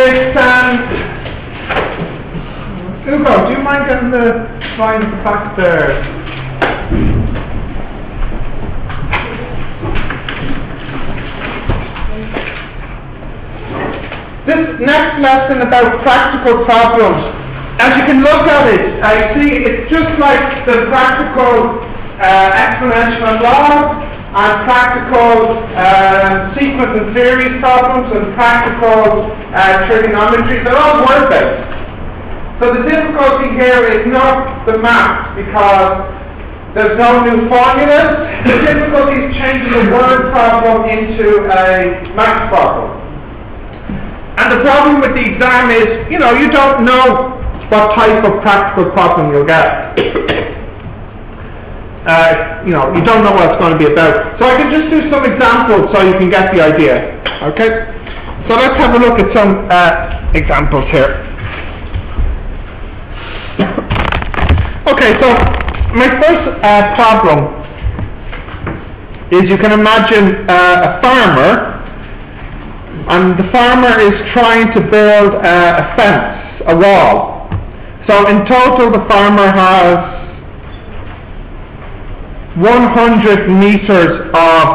this, Ugo, do you mind getting the slide at the back there? This next lesson about practical problems, as you can look at it, I see it's just like the practical exponential laws and practical sequence and series problems and practical trigonometry. They're all word-based. So the difficulty here is not the math, because there's no new formulas. The difficulty is changing a word problem into a math problem. And the problem with the exam is, you don't know what type of practical problem you'll get. You don't know what it's going to be about. So I can just do some examples so you can get the idea. Okay? So let's have a look at some examples here. Okay, so my first problem is, you can imagine a farmer, and the farmer is trying to build a fence, a wall. So in total the farmer has 100 meters of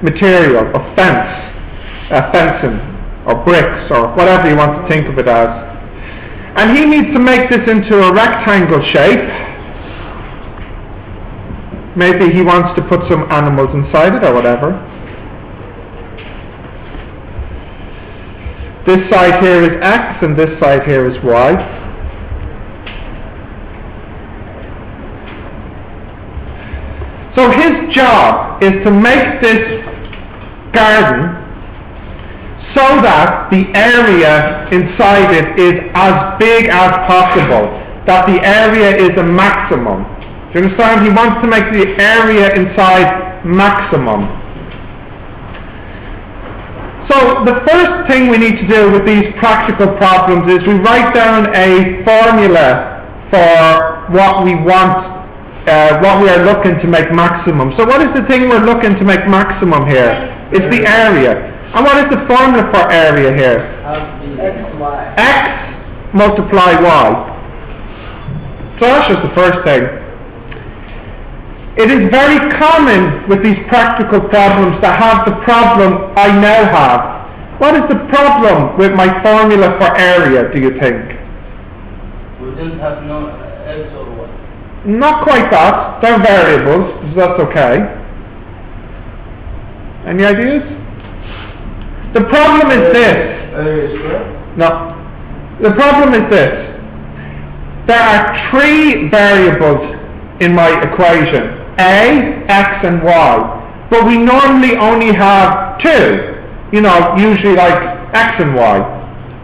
material, of fencing, or bricks, or whatever you want to think of it as. And he needs to make this into a rectangle shape. Maybe he wants to put some animals inside it or whatever. This side here is X and this side here is Y. So his job is to make this garden so that the area inside it is as big as possible, that the area is a maximum. Do you understand? He wants to make the area inside maximum. So the first thing we need to do with these practical problems is we write down a formula for what we want, what we are looking to make maximum. So what is the thing we're looking to make maximum here? It's the area. And what is the formula for area here? X multiply Y. So that's just the first thing. It is very common with these practical problems to have the problem I now have. What is the problem with my formula for area, do you think? We didn't have no X or Y. Not quite that. They're variables, so that's okay. Any ideas? The problem is this. No. The problem is this. There are 3 variables in my equation. A, X and Y. But we normally only have 2. Usually like X and Y.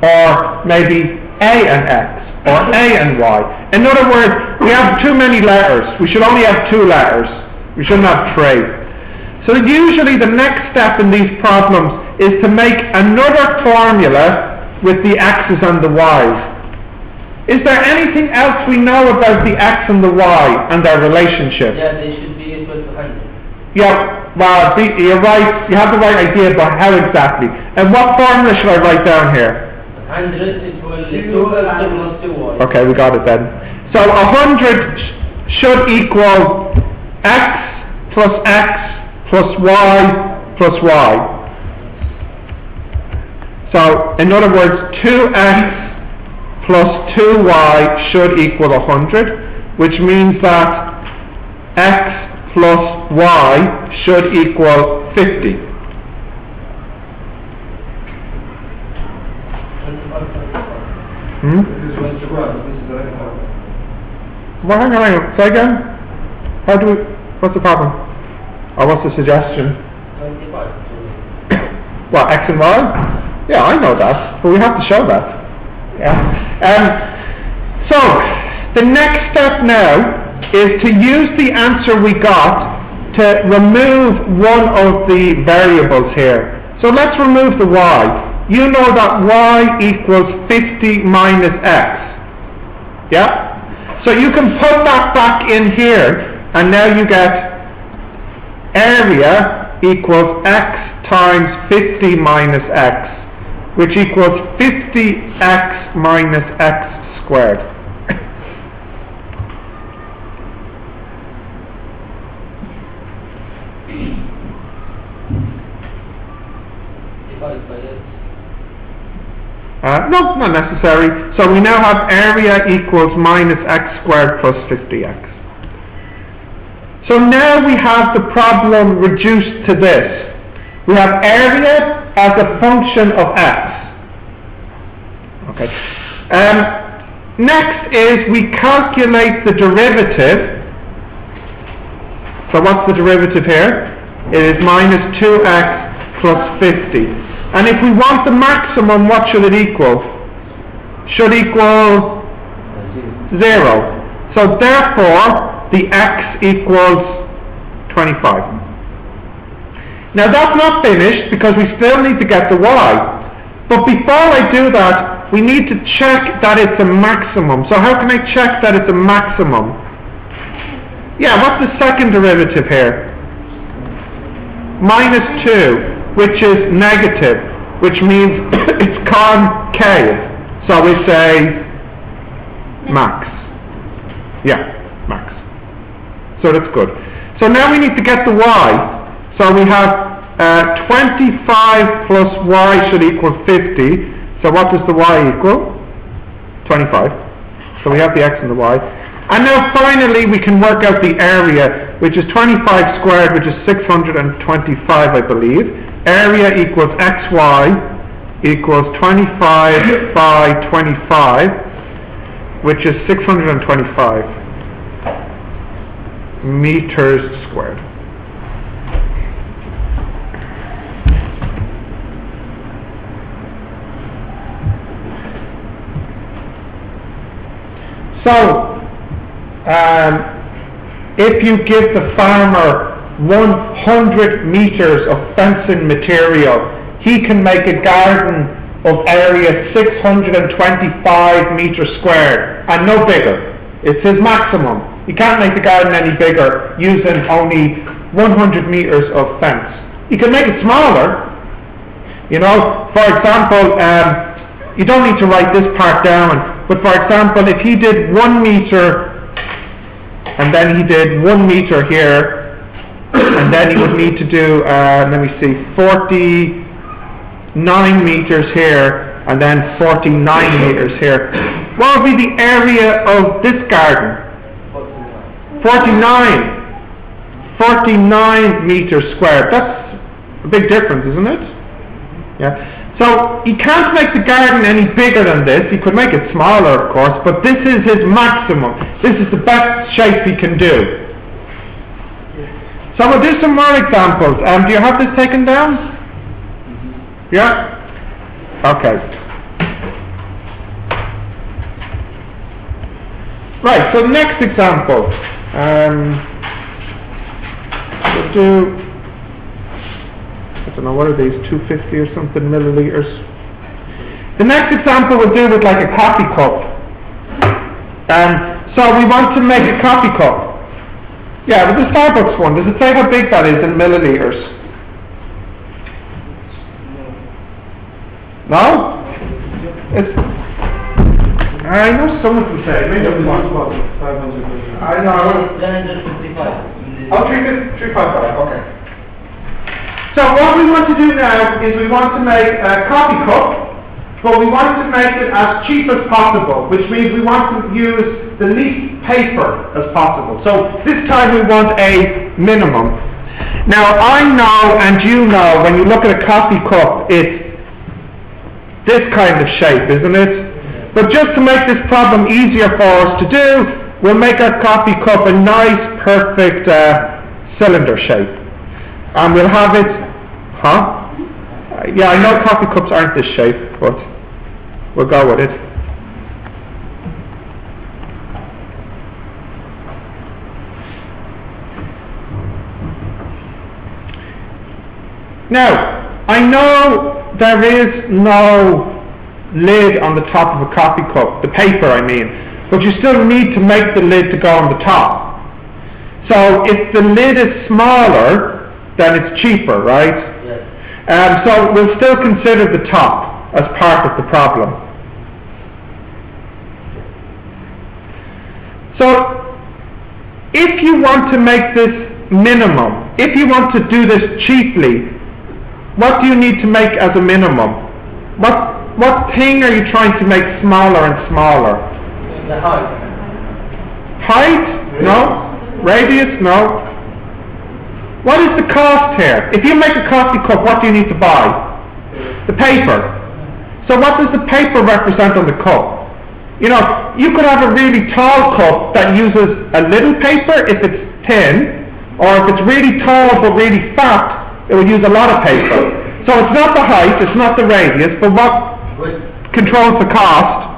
Or maybe A and X. Or A and Y. In other words, we have too many letters. We should only have 2 letters. We shouldn't have 3. So usually the next step in these problems is to make another formula with the X's and the Y's. Is there anything else we know about the X and the Y and their relationship? Yeah, they should be equal to 100. Yeah, well, you're right. You have the right idea, but how exactly? And what formula should I write down here? 100 equal to 2X plus 2Y. Okay, we got it then. So 100 should equal X plus X plus Y plus Y. So, in other words, 2X plus 2Y should equal 100, which means that X plus Y should equal 50. Well, hang on. Say again? What's the problem? Or what's the suggestion? 25. What, X and Y? Yeah, I know that, but we have to show that. Yeah. So, the next step now is to use the answer we got to remove one of the variables here. So let's remove the Y. You know that Y equals 50 minus X. Yeah? So you can put that back in here, and now you get area equals X times 50 minus X. which equals 50x minus x squared. Divided by x. No, not necessary. So we now have area equals minus x squared plus 50x. So now we have the problem reduced to this. We have area as a function of x. Okay. Next is we calculate the derivative. So what's the derivative here? It is minus 2x plus 50. And if we want the maximum, what should it equal? Should equal 0. So therefore, the x equals 25. Now that's not finished because we still need to get the y. But before I do that, we need to check that it's a maximum. So how can I check that it's a maximum? Yeah, what's the second derivative here? Minus 2. Which is negative, which means it's concave. So we say max. Yeah, max. So that's good. So now we need to get the y. So we have 25 plus y should equal 50. So what does the y equal? 25. So we have the x and the y. And now finally we can work out the area, which is 25 squared, which is 625, I believe. Area equals xy equals 25 by 25, which is 625 meters squared. So, if you give the farmer 100 meters of fencing material, he can make a garden of area 625 meters squared and no bigger. It's his maximum. He can't make the garden any bigger using only 100 meters of fence. He can make it smaller. You know, for example, you don't need to write this part down, but for example, if he did 1 meter and then he did 1 meter here, and then he would need to do, let me see, 49 meters here, and then 49 meters here. What would be the area of this garden? 49 meters squared. That's a big difference, isn't it? Yeah. So he can't make the garden any bigger than this. He could make it smaller, of course, but this is his maximum. This is the best shape he can do. So we'll do some more examples. Do you have this taken down? Yeah? Okay. Right, so the next example. We'll do, I don't know, what are these, 250 or something milliliters? The next example we'll do with like a coffee cup. So we want to make a coffee cup. Yeah, with the Starbucks one, does it say how big that is in milliliters? No? It's, I know some of them say, maybe it's not. 500. I know. 355. Oh, 355, okay. So what we want to do now is we want to make a coffee cup, but we want to make it as cheap as possible, which means we want to use the least paper as possible. So this time we want a minimum. Now I know and you know when you look at a coffee cup it's this kind of shape, isn't it? But just to make this problem easier for us to do, we'll make our coffee cup a nice perfect cylinder shape. And we'll have it, yeah, I know coffee cups aren't this shape, but we'll go with it. Now, I know there is no lid on the top of a coffee cup, the paper I mean, but you still need to make the lid to go on the top. So if the lid is smaller, then it's cheaper, right? Yes. So we'll still consider the top. as part of the problem. So, if you want to make this minimum, if you want to do this cheaply, what do you need to make as a minimum? What thing are you trying to make smaller and smaller? The height. Height? No. Radius? No. What is the cost here? If you make a coffee cup, what do you need to buy? The paper. So what does the paper represent on the cup? You know, you could have a really tall cup that uses a little paper if it's thin, or if it's really tall but really fat, it would use a lot of paper. So it's not the height, it's not the radius, but what controls the cost?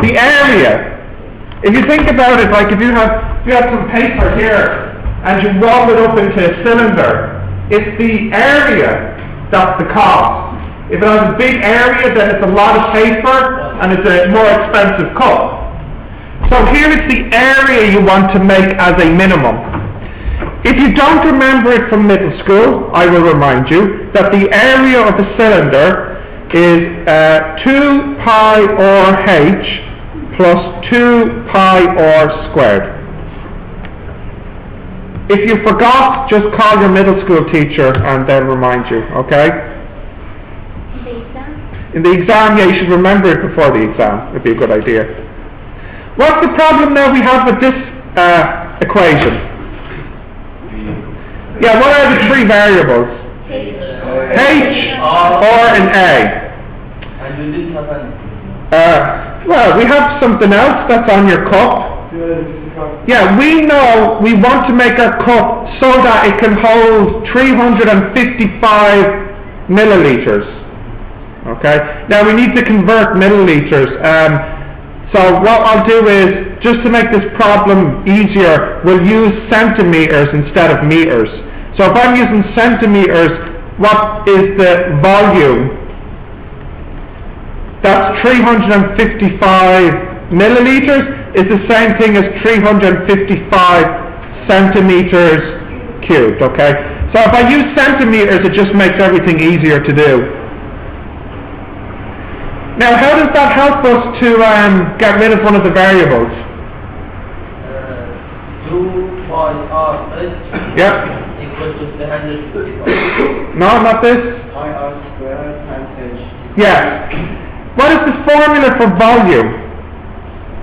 The area. If you think about it, like if you have some paper here and you roll it up into a cylinder, it's the area that's the cost. If it has a big area, then it's a lot of paper and it's a more expensive cup. So here is the area you want to make as a minimum. If you don't remember it from middle school, I will remind you that the area of a cylinder is 2 pi r h plus 2 pi r squared. If you forgot, just call your middle school teacher and they'll remind you, okay? In the exam, yeah, you should remember it before the exam. It'd be a good idea. What's the problem now we have with this equation? Yeah, what are the three variables? H, R, and A. And you didn't have any. Well, we have something else that's on your cup. Yeah, we know we want to make our cup so that it can hold 355 milliliters. Okay, now we need to convert milliliters. So what I'll do is, just to make this problem easier, we'll use centimeters instead of meters. So if I'm using centimeters, what is the volume? That's 355 milliliters. Is the same thing as 355 centimeters cubed, okay? So if I use centimeters, it just makes everything easier to do. Now, how does that help us to get rid of one of the variables? 2 pi r h Yep. equals to 355. No, not this. Pi r squared times h. Yeah. What is the formula for volume?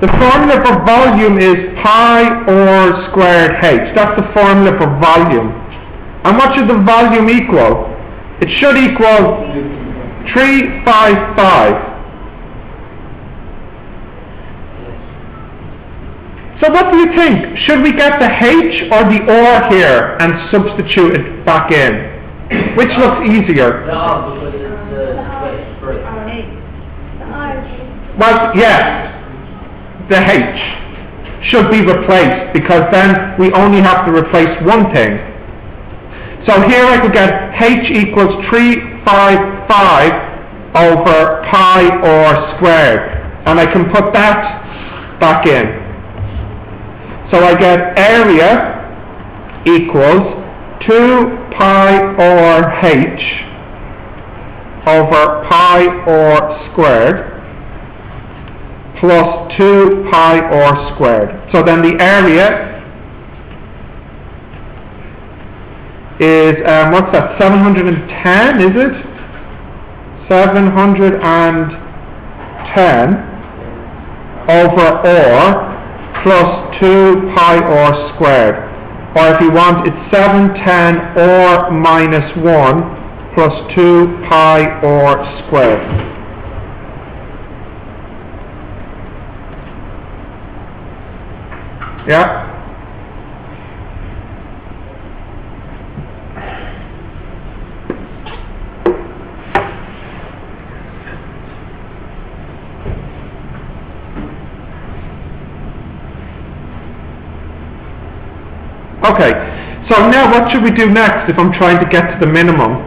The formula for volume is pi r squared h. That's the formula for volume. And what should the volume equal? It should equal 355. So what do you think? Should we get the h or the r here and substitute it back in? Which looks easier? The r, because it's straight. Well, yes. The h should be replaced, because then we only have to replace one thing. So here I could get h equals 355 over pi r squared, and I can put that back in. So I get area equals 2 pi r h over pi r squared plus 2 pi r squared. So then the area is, what's that, 710, is it? 710 over r plus 2 pi r squared. Or if you want, it's 710 r minus 1 plus 2 pi r squared. Yeah? Okay, so now what should we do next if I'm trying to get to the minimum?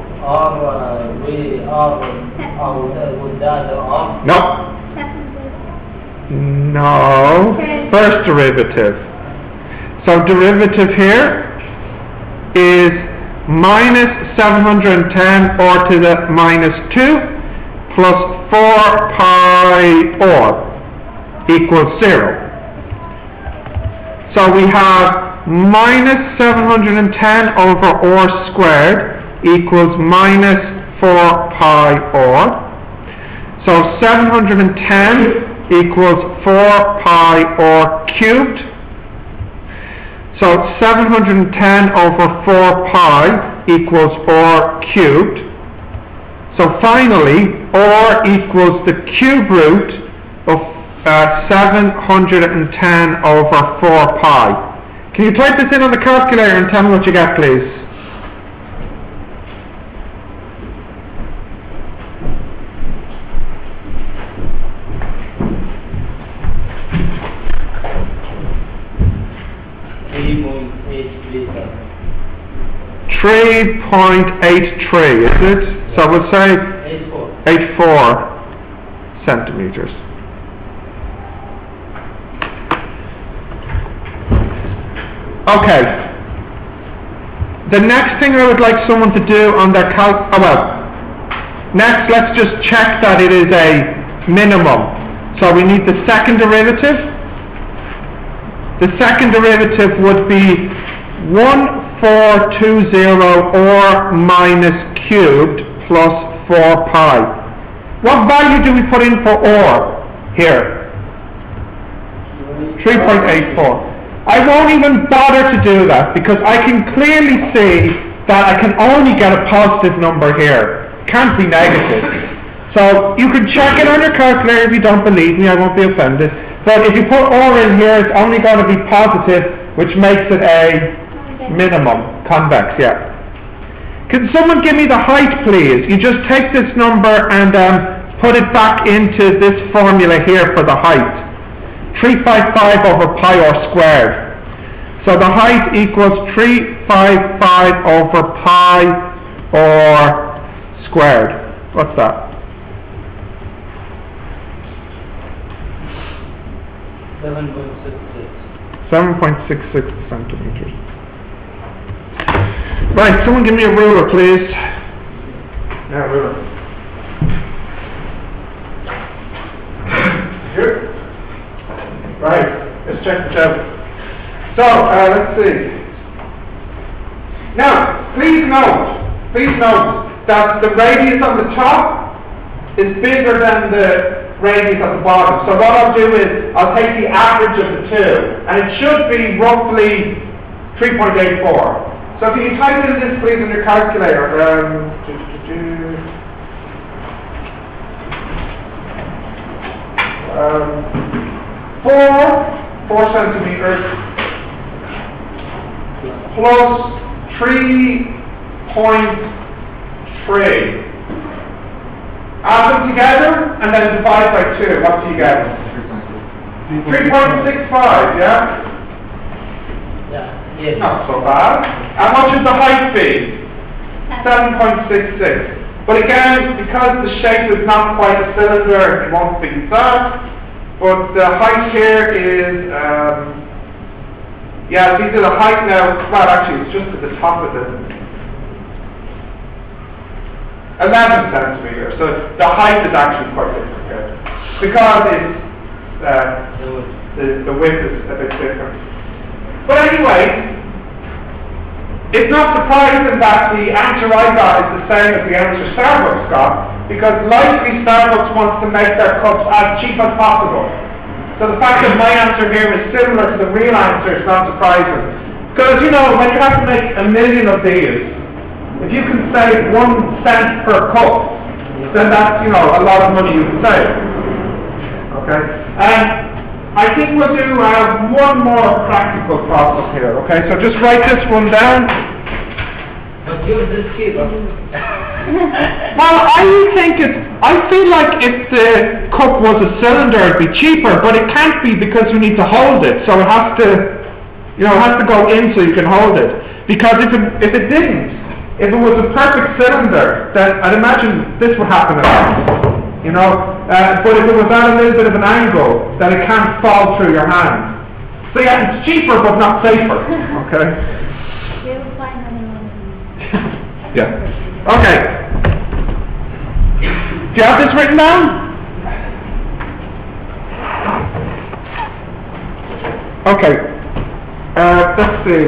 Would that r? No. No. First derivative. So derivative here is minus 710 or to the minus 2 plus 4 pi r equals 0. So we have minus 710 over r squared equals minus 4 pi r. So 710 equals 4 pi r cubed. So 710 over 4 pi equals r cubed. So finally, r equals the cube root of 710 over 4 pi. Can you type this in on the calculator and tell me what you get, please? .83, is it? So we'll say 84 centimeters. Okay. The next thing I would like someone to do on their next let's just check that it is a minimum. So we need the second derivative. The second derivative would be 1420 or minus cubed plus 4 pi. What value do we put in for or here? 3.84. I won't even bother to do that because I can clearly see that I can only get a positive number here. It can't be negative. So you can check it on your calculator if you don't believe me, I won't be offended. But if you put or in here, it's only going to be positive, which makes it a minimum, convex, yeah. Can someone give me the height, please? You just take this number and put it back into this formula here for the height. 355 over pi r squared. So the height equals 355 over pi r squared. What's that? 7.66 centimeters. Right, someone give me a ruler, please. Yeah, ruler. Here. Right, let's check this out. So, let's see. Now, please note that the radius on the top is bigger than the radius at the bottom. So what I'll do is, I'll take the average of the two, and it should be roughly 3.84. So can you type in this please on your calculator? 4 centimeters plus 3.3. Add them together and then divide by 2. What do you get? 3.65, yeah? Yes. Not so bad. And what should the height be? 7.66. But again, because the shape is not quite a cylinder, it won't be that. But the height here is, yeah, these are the height now. Well, actually, it's just at the top of the 11 centimeters. So the height is actually quite different here. Because it's, the width is a bit different. But anyway, it's not surprising that the answer I got is the same as the answer Starbucks got, because likely Starbucks wants to make their cups as cheap as possible. So the fact that my answer here is similar to the real answer is not surprising. Because, you know, when you have to make 1 million of these, if you can save 1 cent per cup, then that's, you know, a lot of money you can save. Okay? I think we'll do one more practical problem here, okay? So just write this one down. But yours is cheaper. Well, I feel like if the cup was a cylinder, it'd be cheaper, but it can't be because you need to hold it. So it has to, you know, it has to go in so you can hold it. Because if it didn't, if it was a perfect cylinder, then I'd imagine this would happen a lot. You know, but if it was at a little bit of an angle, then it can't fall through your hand. So yeah, it's cheaper but not safer. Okay. Yeah. Okay. Do you have this written down? Okay. Let's see.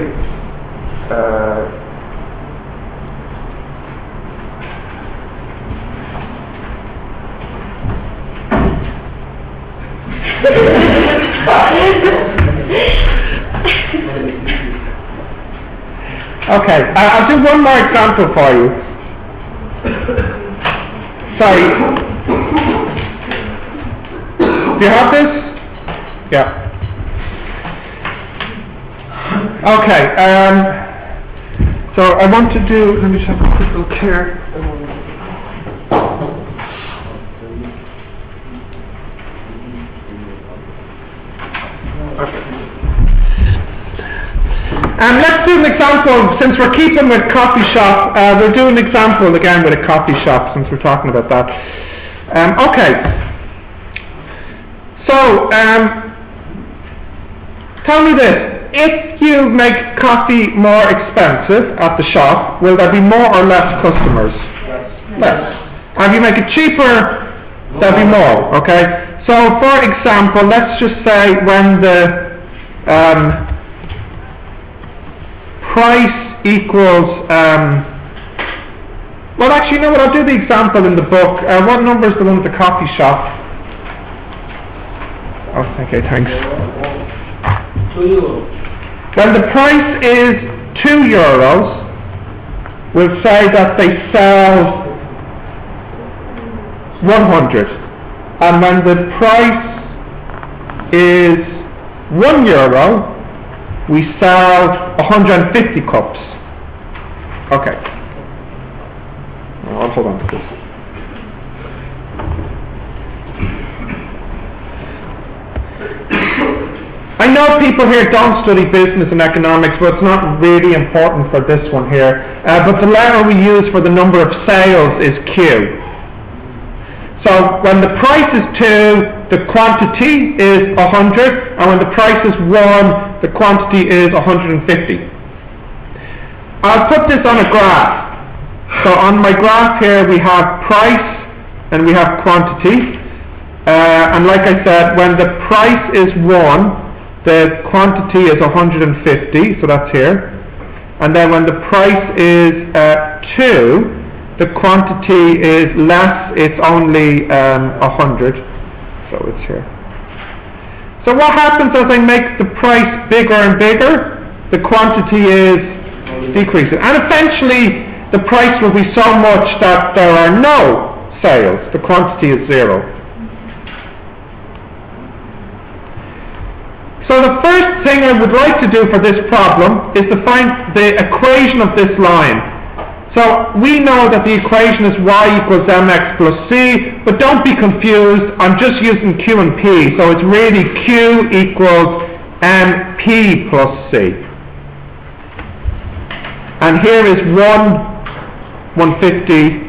Okay, I'll do one more example for you. Sorry. Do you have this? Yeah. Okay, so I want to do, let me just have a quick look here. Okay. Let's do an example, since we're keeping with coffee shop, we'll do an example again with a coffee shop, since we're talking about that. Okay. So, tell me this. If you make coffee more expensive at the shop, will there be more or less customers? Less. And if you make it cheaper, there'll be more, okay? So, for example, let's just say when the price equals, well actually, you know what, I'll do the example in the book. What number is the one at the coffee shop? Oh, okay, thanks. €2. When the price is €2, we'll say that they sell 100. And when the price is €1, we sell 150 cups. Okay. I'll hold on to this. I know people here don't study business and economics, but it's not really important for this one here. But the letter we use for the number of sales is Q. So when the price is 2, the quantity is 100, and when the price is 1, the quantity is 150. I'll put this on a graph. So on my graph here we have price and we have quantity. And like I said, when the price is 1, the quantity is 150, so that's here. And then when the price is 2, the quantity is less, it's only 100, so it's here. So what happens as I make the price bigger and bigger? The quantity is decreasing. And eventually the price will be so much that there are no sales. The quantity is 0. So the first thing I would like to do for this problem is to find the equation of this line. So we know that the equation is y equals mx plus c, but don't be confused, I'm just using q and p, so it's really q equals mp plus c. And here is 150,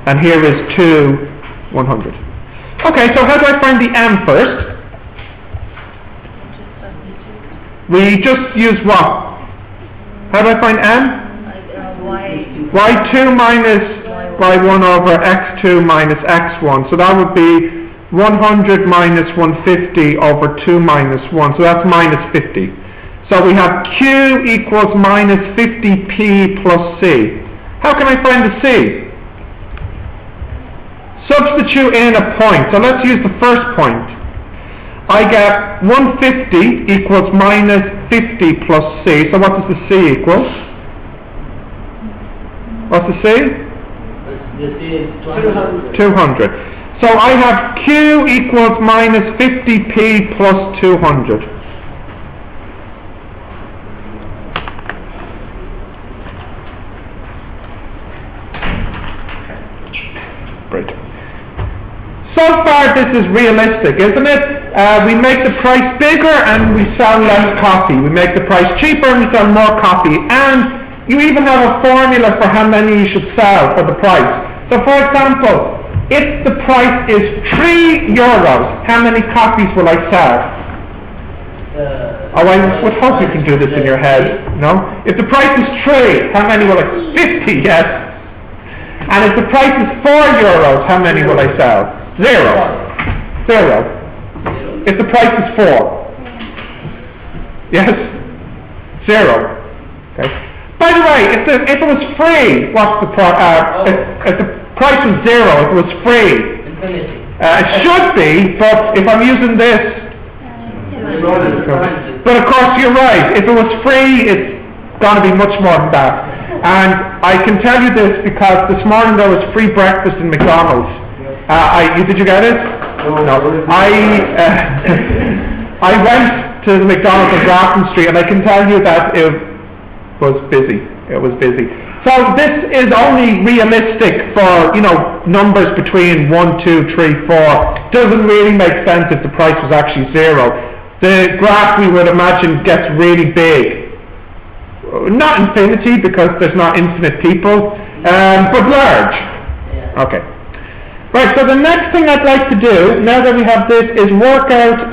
and here is 100. Okay, so how do I find the m first? We just use what? How do I find m? y2 minus y1 over x2 minus x1. So that would be 100 minus 150 over 2 minus 1. So that's minus 50. So we have q equals minus 50p plus c. How can I find the c? Substitute in a point. So let's use the first point. I get 150 equals minus 50 plus c. So what does the c equal? What's the c? The C is 200. 200. So I have q equals minus 50p plus 200. Great. So far this is realistic, isn't it? We make the price bigger and we sell less coffee. We make the price cheaper and we sell more coffee. And you even have a formula for how many you should sell for the price. So for example, if the price is €3, how many copies will I sell? I would hope you can do this in your head, no? If the price is 3, how many will I? 50, yes. And if the price is €4, how many will I sell? 0. 0. If the price is 4. Yes? 0. Okay. By the way, if it was free, what's the price? If the price was 0, if it was free, it should be, but if I'm using this, but of course you're right, if it was free, it's going to be much more than that. And I can tell you this because this morning there was free breakfast in McDonald's. Did you get it? No. I went to the McDonald's on Grafton Street, and I can tell you that it was busy. It was busy. So this is only realistic for, numbers between 1, 2, 3, 4. Doesn't really make sense if the price was actually 0. The graph, we would imagine, gets really big. Not infinity, because there's not infinite people, but large. Okay. Right, so the next thing I'd like to do, now that we have this, is work out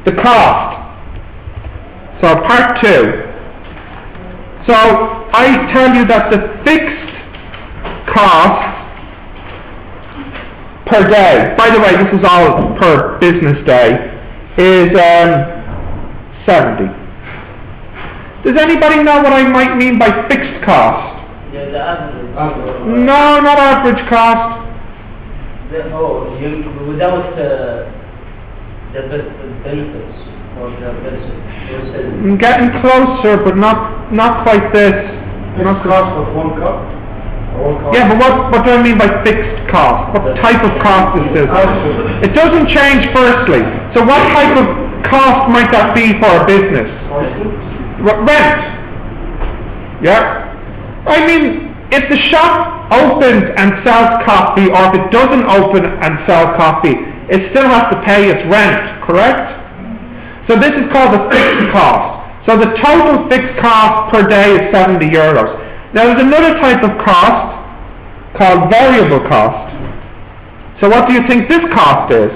the cost. So part 2. So I tell you that the fixed cost per day, by the way, this is all per business day, is 70. Does anybody know what I might mean by fixed cost? Yeah, the average. No, not average cost. Without the benefits or the benefits. I'm getting closer, but not quite this. Fixed cost of 1 cup? Yeah, but what do I mean by fixed cost? What type of cost is this? It doesn't change firstly. So what type of cost might that be for a business? Rent. Yeah. I mean, if the shop opens and sells coffee, or if it doesn't open and sell coffee, it still has to pay its rent, correct? So this is called a fixed cost. So the total fixed cost per day is €70. Now there's another type of cost called variable cost. So what do you think this cost is?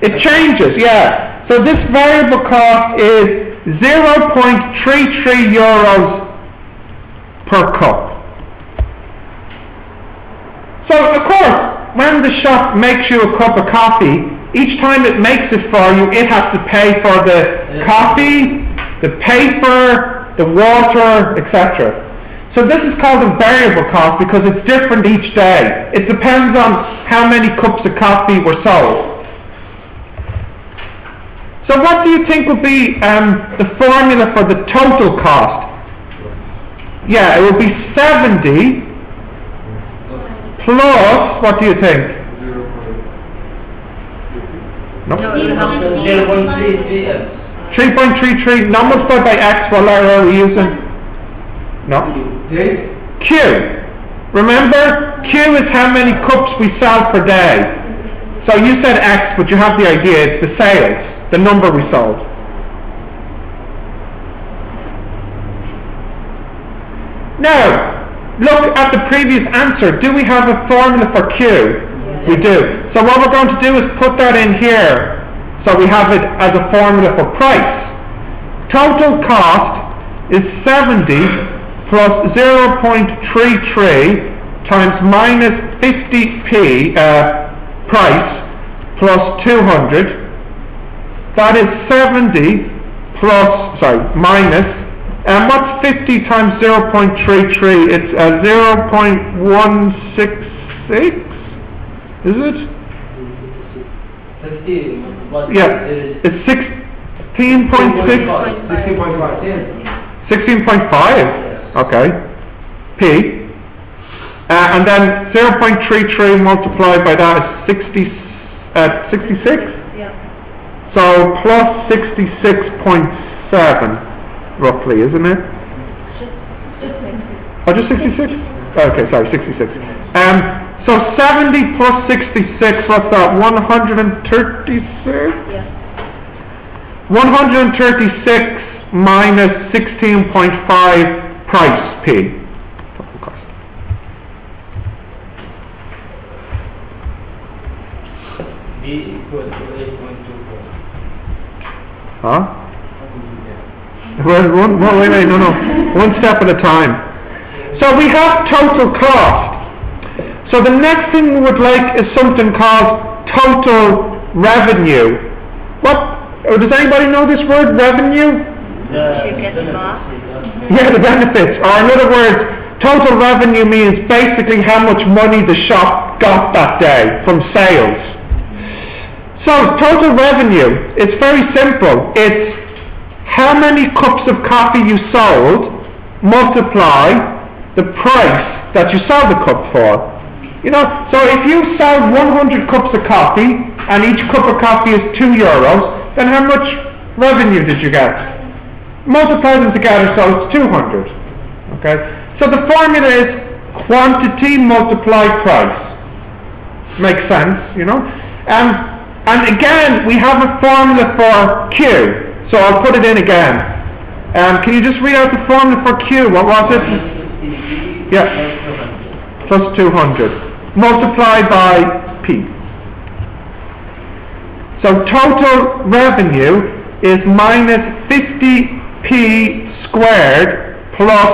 It changes, yeah. So this variable cost is €0.33 per cup. So of course, when the shop makes you a cup of coffee, each time it makes it for you, it has to pay for the coffee, the paper, the water, etc. So this is called a variable cost because it's different each day. It depends on how many cups of coffee were sold. So what do you think would be the formula for the total cost? Yeah, it would be 70 plus, what do you think? No? 3.33, not multiplied by x, what letter are we using? No? Q. Remember, Q is how many cups we sell per day. So you said x, but you have the idea, it's the sales, the number we sold. Now, look at the previous answer. Do we have a formula for Q? We do. So what we're going to do is put that in here. So we have it as a formula for price. Total cost is 70 plus 0.33 times minus 50p price plus 200. That is 70 plus, minus. And what's 50 times 0.33? It's 0.166? Is it? 15. Yeah, it's 16.6. 16.5. Okay. P. And then 0.33 multiplied by that is 66? Yeah. So plus 66.7. Roughly, isn't it? Just 66? Okay, sorry, 66. So 70 plus 66, what's that, 136? Yeah. 136 minus 16.5 price, P. Total cost. B equal to 8.24. Huh? Well, wait, no. One step at a time. So we have total cost. So the next thing we would like is something called total revenue. Does anybody know this word, revenue? Yeah, the benefits. Or in other words, total revenue means basically how much money the shop got that day from sales. So total revenue, it's very simple. It's how many cups of coffee you sold multiply the price that you sold the cup for. You know, so if you sold 100 cups of coffee and each cup of coffee is €2, then how much revenue did you get? Multiply them together, so it's 200. Okay? So the formula is quantity multiplied price. Makes sense, you know? And again, we have a formula for Q. So I'll put it in again. Can you just read out the formula for Q? What was it? Yeah. Plus 200. Multiplied by P. So total revenue is minus 50P squared plus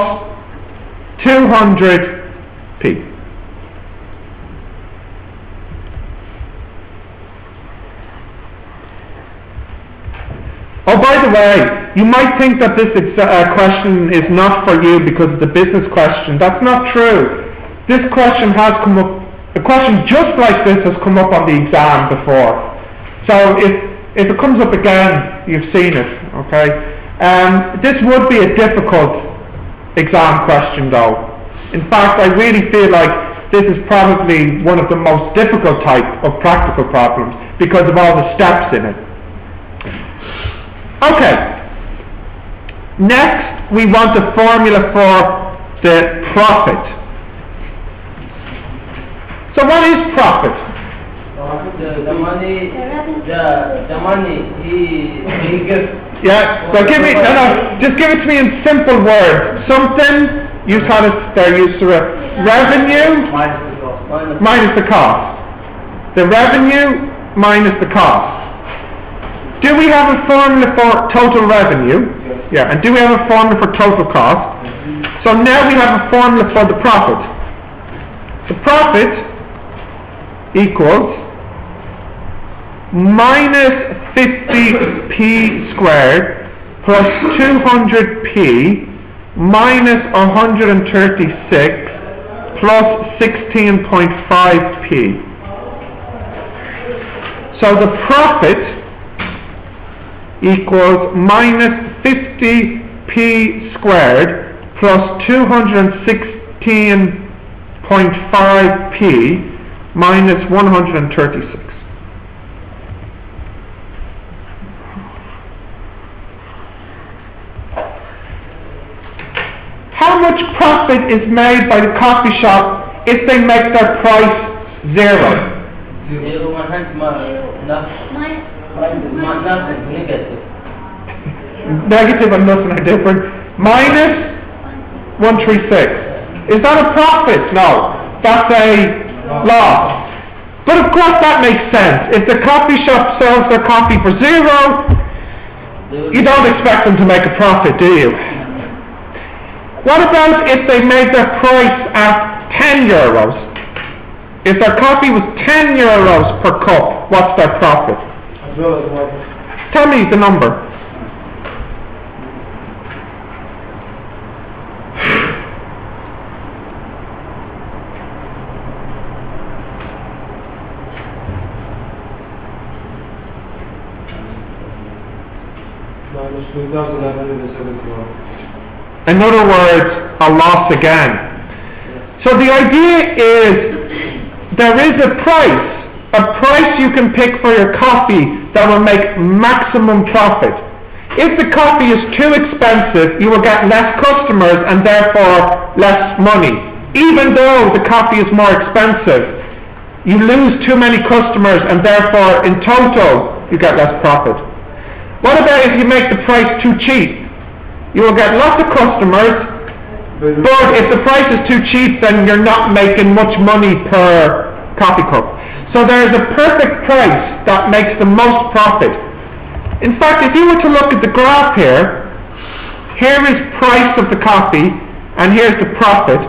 200P. Oh, by the way, you might think that this question is not for you because it's a business question. That's not true. This question has come up, a question just like this has come up on the exam before. So if it comes up again, you've seen it, okay? This would be a difficult exam question though. In fact, I really feel like this is probably one of the most difficult type of practical problems because of all the steps in it. Okay, next we want a formula for the profit. So what is profit? The money he gives. Yeah, so just give it to me in simple words. Something, use how they're used to it. Revenue minus the cost. The revenue minus the cost. Do we have a formula for total revenue? Yeah, and do we have a formula for total cost? So now we have a formula for the profit. The profit equals minus 50p squared plus 200p minus 136 plus 16.5p. So the profit equals minus 50p squared plus 216.5p minus 136. How much profit is made by the coffee shop if they make their price zero? Nothing, negative. Negative and nothing are different. Minus 136. Is that a profit? No. That's a loss. But of course that makes sense. If the coffee shop sells their coffee for zero, you don't expect them to make a profit, do you? What about if they made their price at €10? If their coffee was €10 per cup, what's their profit? Tell me the number. In other words, a loss again. So the idea is there is a price you can pick for your coffee that will make maximum profit. If the coffee is too expensive, you will get less customers and therefore less money. Even though the coffee is more expensive, you lose too many customers and therefore in total you get less profit. What about if you make the price too cheap? You will get lots of customers, but if the price is too cheap, then you're not making much money per coffee cup. So there is a perfect price that makes the most profit. In fact, if you were to look at the graph here is price of the coffee, and here's the profit.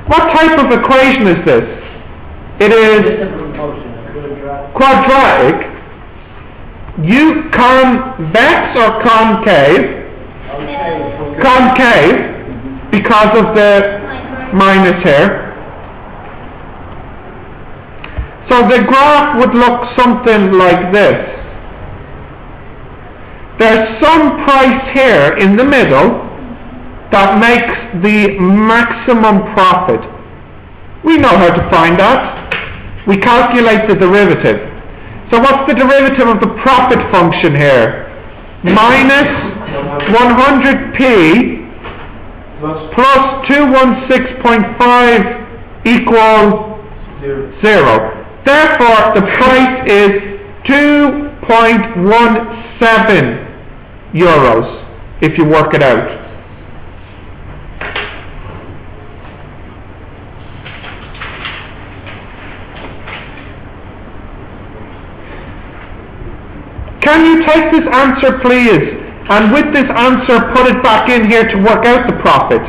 What type of equation is this? It is quadratic. Convex or concave? Concave, because of the minus here. So the graph would look something like this. There's some price here in the middle that makes the maximum profit. We know how to find that. We calculate the derivative. So what's the derivative of the profit function here? Minus 100p plus 216.5 equal 0. Therefore, the price is 2.17 euros if you work it out. Can you take this answer, please, and with this answer put it back in here to work out the profit?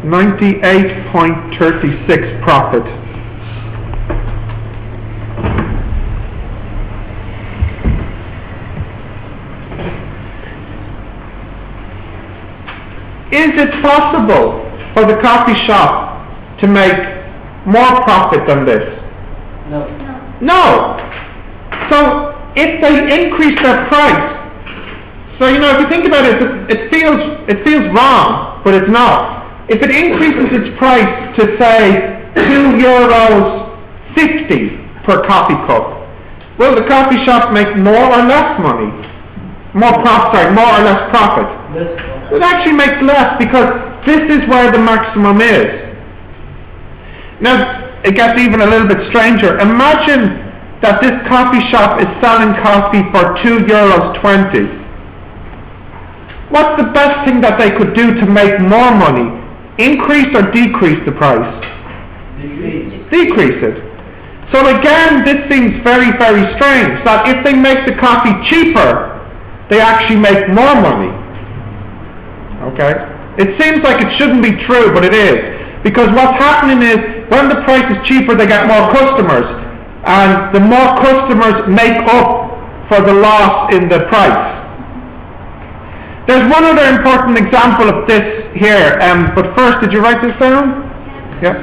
$98.36 profit. Is it possible for the coffee shop to make more profit than this? No. No. So if they increase their price, so if you think about it, it feels wrong, but it's not. If it increases its price to say €2.50 per coffee cup, will the coffee shop make more or less money? More or less profit? It actually makes less because this is where the maximum is. Now, it gets even a little bit stranger. Imagine that this coffee shop is selling coffee for €2.20. What's the best thing that they could do to make more money? Increase or decrease the price? Decrease it. So again, this seems very, very strange, that if they make the coffee cheaper, they actually make more money. Okay? It seems like it shouldn't be true, but it is. Because what's happening is, when the price is cheaper, they get more customers. And the more customers make up for the loss in the price. There's one other important example of this here, but first, did you write this down? Yeah.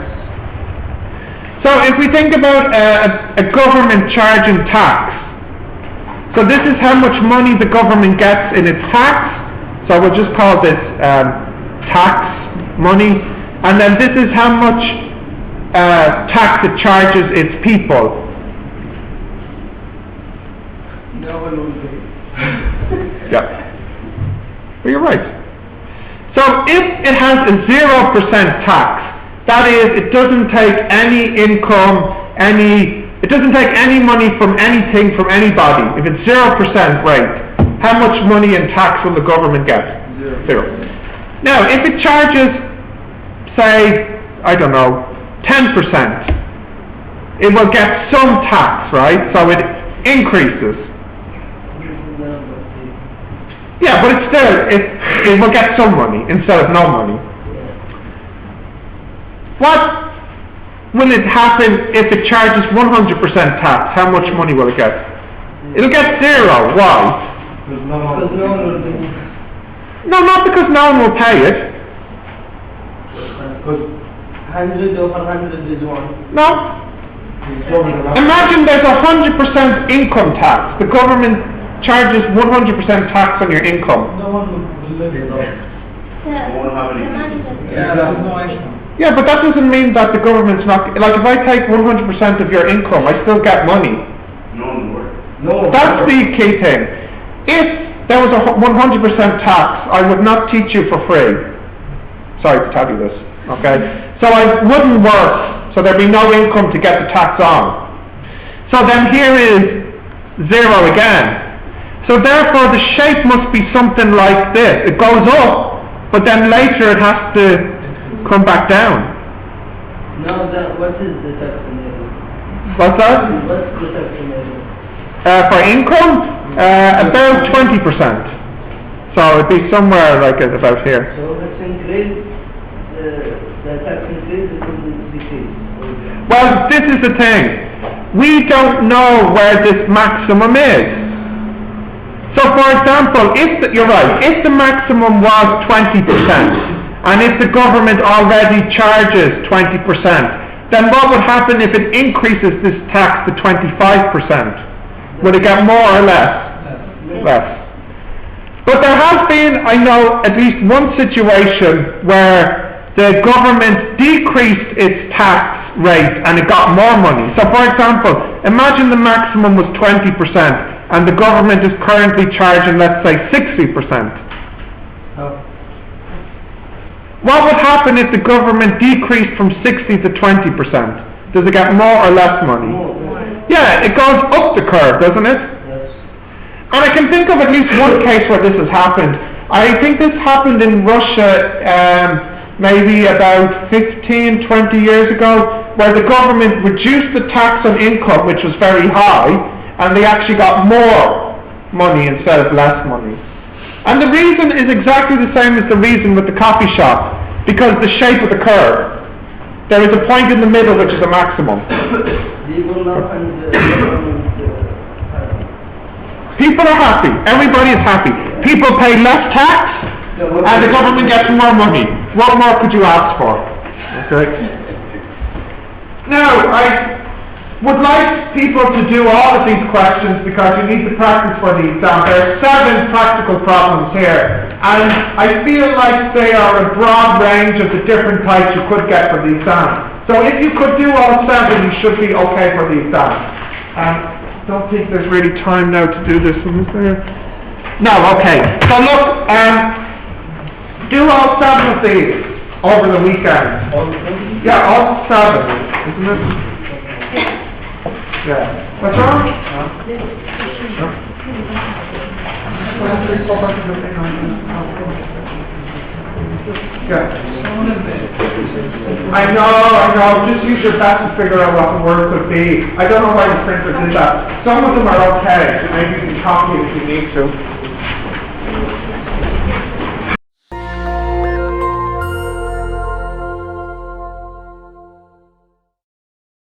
So if we think about a government charging tax, so this is how much money the government gets in its tax, so we'll just call this tax money, and then this is how much tax it charges its people. No one will pay. Yeah. Well, you're right. So if it has a 0% tax, that is, it doesn't take any income, it doesn't take any money from anything, from anybody. If it's 0% rate, how much money in tax will the government get? Zero. Now, if it charges, say, 10%, it will get some tax, right? So it increases. Yeah, but it's still, it will get some money instead of no money. What will it happen if it charges 100% tax? How much money will it get? It'll get zero. Why? Because no one will pay. No, not because no one will pay it. Because 100 over 100 is 1. No. it's government. Imagine there's 100% income tax. The government charges 100% tax on your income. No one will live it off. Yeah, but that doesn't mean that the government's not... Like, if I take 100% of your income, I still get money. No. That's the key thing. If there was a 100% tax, I would not teach you for free. Sorry to tell you this, okay? So I wouldn't work, so there'd be no income to get the tax on. So then here is 0 again. So therefore the shape must be something like this. It goes up, but then later it has to come back down. Now that, what is the tax area? What's that? What's the tax area? For income, about 20%. So it'd be somewhere like at about here. So it's increased, the tax increase is decrease. Well, this is the thing. We don't know where this maximum is. So, for example, you're right, if the maximum was 20%, and if the government already charges 20%, then what would happen if it increases this tax to 25%? Would it get more or less? Less. But there has been, I know, at least one situation where the government decreased its tax rate and it got more money. So, for example, imagine the maximum was 20%. And the government is currently charging, let's say, 60%. What would happen if the government decreased from 60 to 20%? Does it get more or less money? Yeah, it goes up the curve, doesn't it? Yes. And I can think of at least one case where this has happened. I think this happened in Russia maybe about 15, 20 years ago, where the government reduced the tax on income, which was very high, and they actually got more money instead of less money. And the reason is exactly the same as the reason with the coffee shop, because the shape of the curve. There is a point in the middle which is a maximum. People now find the People are happy. Everybody is happy. People pay less tax, and the government gets more money. What more could you ask for? Okay. Now, I would like people to do all of these questions because you need to practice for the exam. There are 7 practical problems here, and I feel like they are a broad range of the different types you could get for the exam. So if you could do all 7, you should be okay for the exam. I don't think there's really time now to do this one, is there? No, okay. So look, do all 7 of these over the weekend. Yeah, all 7, isn't it? Yeah. What's wrong? Yeah. I know. Just use your best to figure out what the word could be. I don't know why the printer did that. Some of them are okay. Maybe you can copy if you need to.